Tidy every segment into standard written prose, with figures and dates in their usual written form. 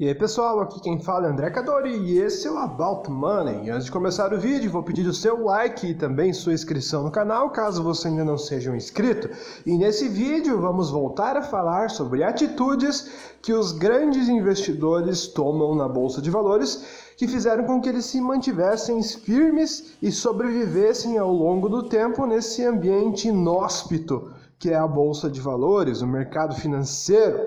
E aí pessoal, aqui quem fala é André Cadori e esse é o About Money. E antes de começar o vídeo, vou pedir o seu like e também sua inscrição no canal, caso você ainda não seja um inscrito. E nesse vídeo vamos voltar a falar sobre atitudes que os grandes investidores tomam na Bolsa de Valores, que fizeram com que eles se mantivessem firmes e sobrevivessem ao longo do tempo nesse ambiente inóspito que é a Bolsa de Valores, o mercado financeiro.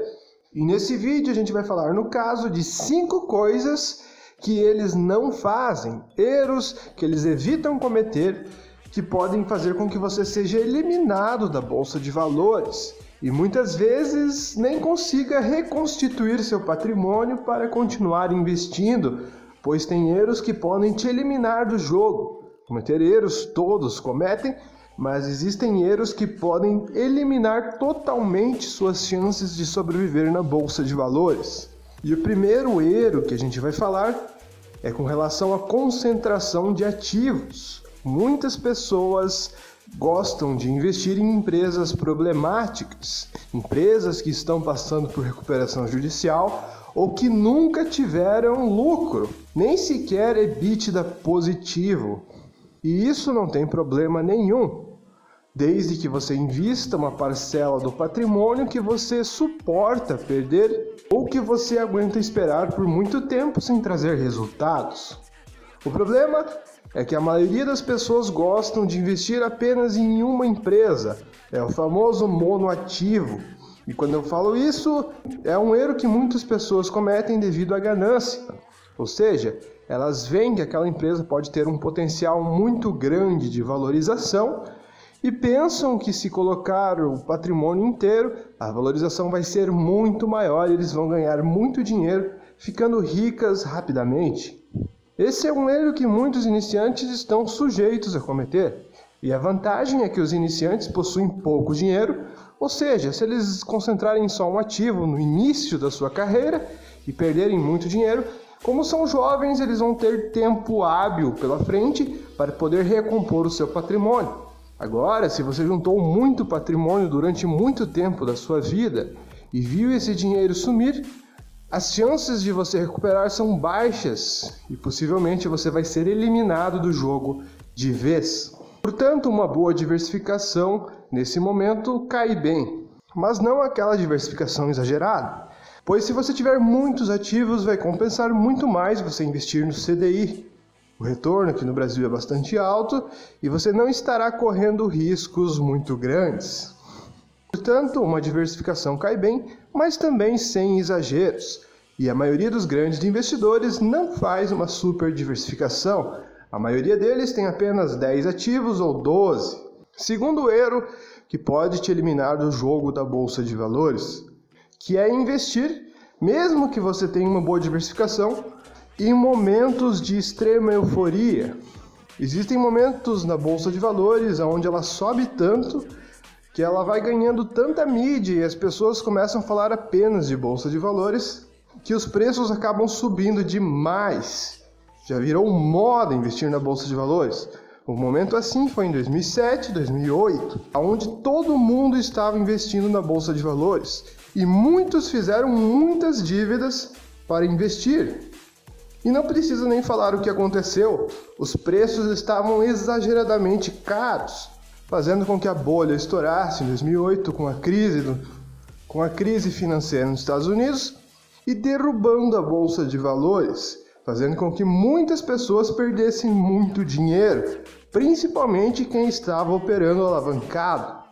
E nesse vídeo a gente vai falar, no caso, de 5 coisas que eles não fazem, erros que eles evitam cometer, que podem fazer com que você seja eliminado da Bolsa de Valores e muitas vezes nem consiga reconstituir seu patrimônio para continuar investindo, pois tem erros que podem te eliminar do jogo. Cometer erros todos cometem, mas existem erros que podem eliminar totalmente suas chances de sobreviver na Bolsa de Valores. E o primeiro erro que a gente vai falar é com relação à concentração de ativos. Muitas pessoas gostam de investir em empresas problemáticas, empresas que estão passando por recuperação judicial ou que nunca tiveram lucro, nem sequer EBITDA positivo. E isso não tem problema nenhum, desde que você invista uma parcela do patrimônio que você suporta perder ou que você aguenta esperar por muito tempo sem trazer resultados. O problema é que a maioria das pessoas gostam de investir apenas em uma empresa, é o famoso monoativo. E quando eu falo isso, é um erro que muitas pessoas cometem devido à ganância. Ou seja, elas veem que aquela empresa pode ter um potencial muito grande de valorização e pensam que se colocar o patrimônio inteiro, a valorização vai ser muito maior e eles vão ganhar muito dinheiro, ficando ricas rapidamente. Esse é um erro que muitos iniciantes estão sujeitos a cometer. E a vantagem é que os iniciantes possuem pouco dinheiro, ou seja, se eles concentrarem só um ativo no início da sua carreira e perderem muito dinheiro, como são jovens, eles vão ter tempo hábil pela frente para poder recompor o seu patrimônio. Agora, se você juntou muito patrimônio durante muito tempo da sua vida e viu esse dinheiro sumir, as chances de você recuperar são baixas e possivelmente você vai ser eliminado do jogo de vez. Portanto, uma boa diversificação nesse momento cai bem, mas não aquela diversificação exagerada. Pois se você tiver muitos ativos, vai compensar muito mais você investir no CDI. O retorno aqui no Brasil é bastante alto e você não estará correndo riscos muito grandes. Portanto, uma diversificação cai bem, mas também sem exageros. E a maioria dos grandes investidores não faz uma super diversificação. A maioria deles tem apenas 10 ativos ou 12. Segundo erro que pode te eliminar do jogo da Bolsa de Valores, que é investir, mesmo que você tenha uma boa diversificação, em momentos de extrema euforia. Existem momentos na Bolsa de Valores onde ela sobe tanto que ela vai ganhando tanta mídia e as pessoas começam a falar apenas de Bolsa de Valores que os preços acabam subindo demais. Já virou moda investir na Bolsa de Valores. O momento assim foi em 2007, 2008, onde todo mundo estava investindo na Bolsa de Valores. E muitos fizeram muitas dívidas para investir. E não precisa nem falar o que aconteceu. Os preços estavam exageradamente caros, fazendo com que a bolha estourasse em 2008 com a crise financeira nos Estados Unidos e derrubando a Bolsa de Valores, fazendo com que muitas pessoas perdessem muito dinheiro, principalmente quem estava operando alavancado.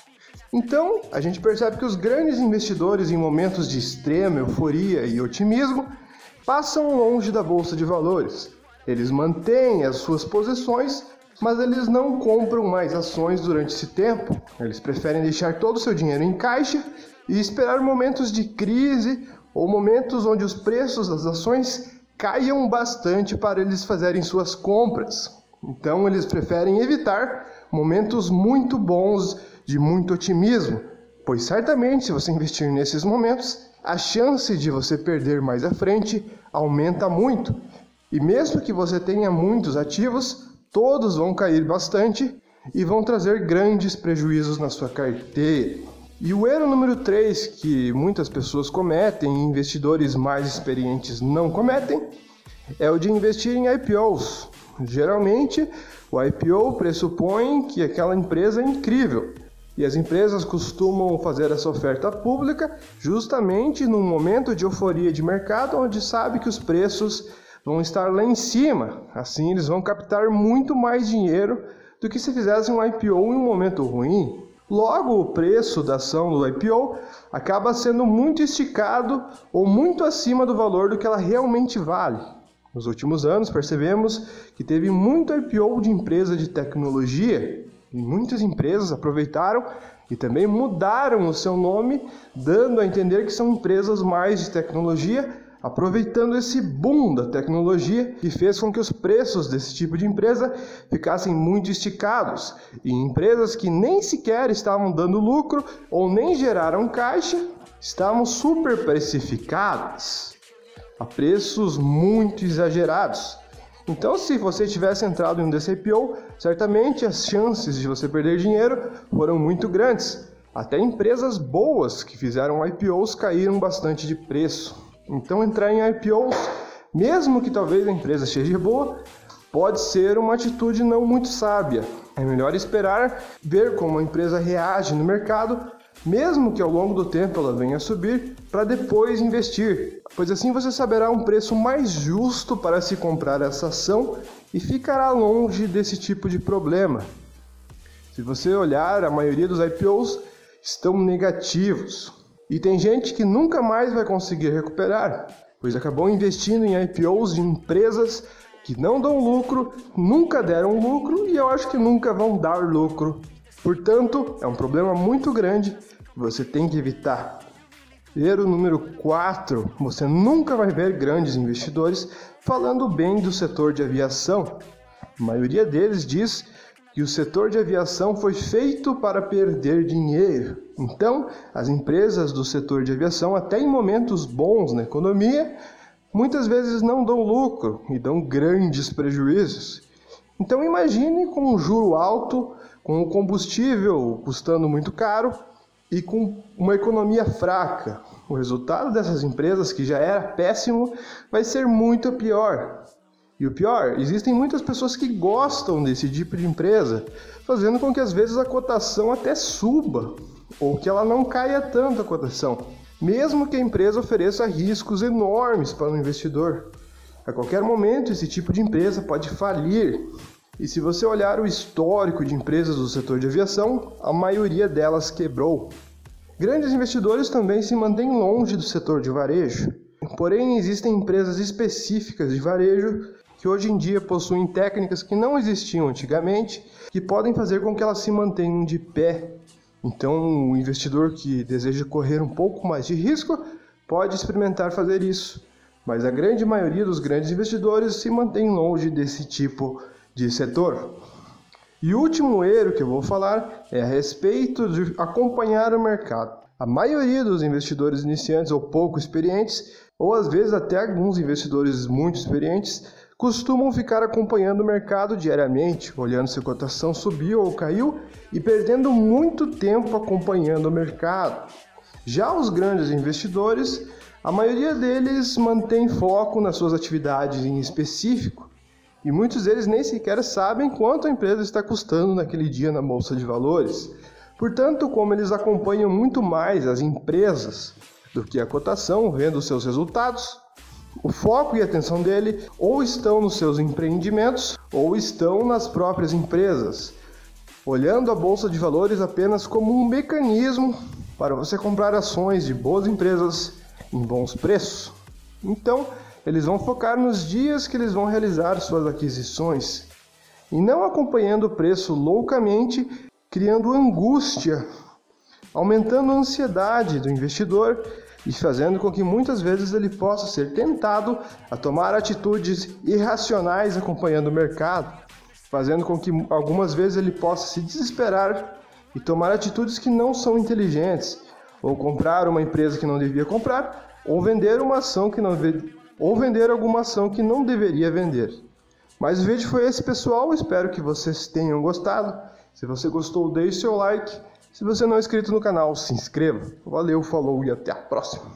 Então, a gente percebe que os grandes investidores em momentos de extrema euforia e otimismo passam longe da Bolsa de Valores. Eles mantêm as suas posições, mas eles não compram mais ações durante esse tempo. Eles preferem deixar todo o seu dinheiro em caixa e esperar momentos de crise ou momentos onde os preços das ações caiam bastante para eles fazerem suas compras. Então, eles preferem evitar momentos muito bons de muito otimismo, pois certamente se você investir nesses momentos, a chance de você perder mais à frente aumenta muito. E mesmo que você tenha muitos ativos, todos vão cair bastante e vão trazer grandes prejuízos na sua carteira. E o erro número 3 que muitas pessoas cometem e investidores mais experientes não cometem é o de investir em IPOs. Geralmente, o IPO pressupõe que aquela empresa é incrível. E as empresas costumam fazer essa oferta pública justamente num momento de euforia de mercado, onde sabe que os preços vão estar lá em cima. Assim, eles vão captar muito mais dinheiro do que se fizessem um IPO em um momento ruim. Logo, o preço da ação do IPO acaba sendo muito esticado ou muito acima do valor do que ela realmente vale. Nos últimos anos, percebemos que teve muito IPO de empresa de tecnologia e muitas empresas aproveitaram e também mudaram o seu nome, dando a entender que são empresas mais de tecnologia, aproveitando esse boom da tecnologia que fez com que os preços desse tipo de empresa ficassem muito esticados. E empresas que nem sequer estavam dando lucro ou nem geraram caixa, estavam super precificadas a preços muito exagerados. Então, se você tivesse entrado em um desse IPO, certamente as chances de você perder dinheiro foram muito grandes. Até empresas boas que fizeram IPOs caíram bastante de preço. Então, entrar em IPOs, mesmo que talvez a empresa seja boa, pode ser uma atitude não muito sábia. É melhor esperar, ver como a empresa reage no mercado, mesmo que ao longo do tempo ela venha a subir, para depois investir, pois assim você saberá um preço mais justo para se comprar essa ação e ficará longe desse tipo de problema. Se você olhar, a maioria dos IPOs estão negativos e tem gente que nunca mais vai conseguir recuperar, pois acabou investindo em IPOs de empresas que não dão lucro, nunca deram lucro e eu acho que nunca vão dar lucro. Portanto, é um problema muito grande que você tem que evitar. Erro número 4, você nunca vai ver grandes investidores falando bem do setor de aviação. A maioria deles diz que o setor de aviação foi feito para perder dinheiro. Então, as empresas do setor de aviação, até em momentos bons na economia, muitas vezes não dão lucro e dão grandes prejuízos. Então imagine com um juro alto, com o combustível custando muito caro e com uma economia fraca. O resultado dessas empresas, que já era péssimo, vai ser muito pior. E o pior, existem muitas pessoas que gostam desse tipo de empresa, fazendo com que às vezes a cotação até suba, ou que ela não caia tanto a cotação, mesmo que a empresa ofereça riscos enormes para o investidor. A qualquer momento, esse tipo de empresa pode falir. E se você olhar o histórico de empresas do setor de aviação, a maioria delas quebrou. Grandes investidores também se mantêm longe do setor de varejo. Porém, existem empresas específicas de varejo que hoje em dia possuem técnicas que não existiam antigamente, que podem fazer com que elas se mantenham de pé. Então, o investidor que deseja correr um pouco mais de risco pode experimentar fazer isso. Mas a grande maioria dos grandes investidores se mantém longe desse tipo de setor. E o último erro que eu vou falar é a respeito de acompanhar o mercado. A maioria dos investidores iniciantes ou pouco experientes, ou às vezes até alguns investidores muito experientes, costumam ficar acompanhando o mercado diariamente, olhando se a cotação subiu ou caiu e perdendo muito tempo acompanhando o mercado. Já os grandes investidores, a maioria deles mantém foco nas suas atividades em específico, e muitos deles nem sequer sabem quanto a empresa está custando naquele dia na Bolsa de Valores. Portanto, como eles acompanham muito mais as empresas do que a cotação, vendo seus resultados, o foco e a atenção dele ou estão nos seus empreendimentos ou estão nas próprias empresas, olhando a Bolsa de Valores apenas como um mecanismo para você comprar ações de boas empresas em bons preços. Então, eles vão focar nos dias que eles vão realizar suas aquisições e não acompanhando o preço loucamente, criando angústia, aumentando a ansiedade do investidor e fazendo com que muitas vezes ele possa ser tentado a tomar atitudes irracionais acompanhando o mercado, fazendo com que algumas vezes ele possa se desesperar e tomar atitudes que não são inteligentes, ou comprar uma empresa que não devia comprar, ou vender uma ação que não ou vender alguma ação que não deveria vender. Mas o vídeo foi esse, pessoal. Espero que vocês tenham gostado. Se você gostou, deixe seu like, Se você não é inscrito no canal, se inscreva. Valeu, falou e até a próxima.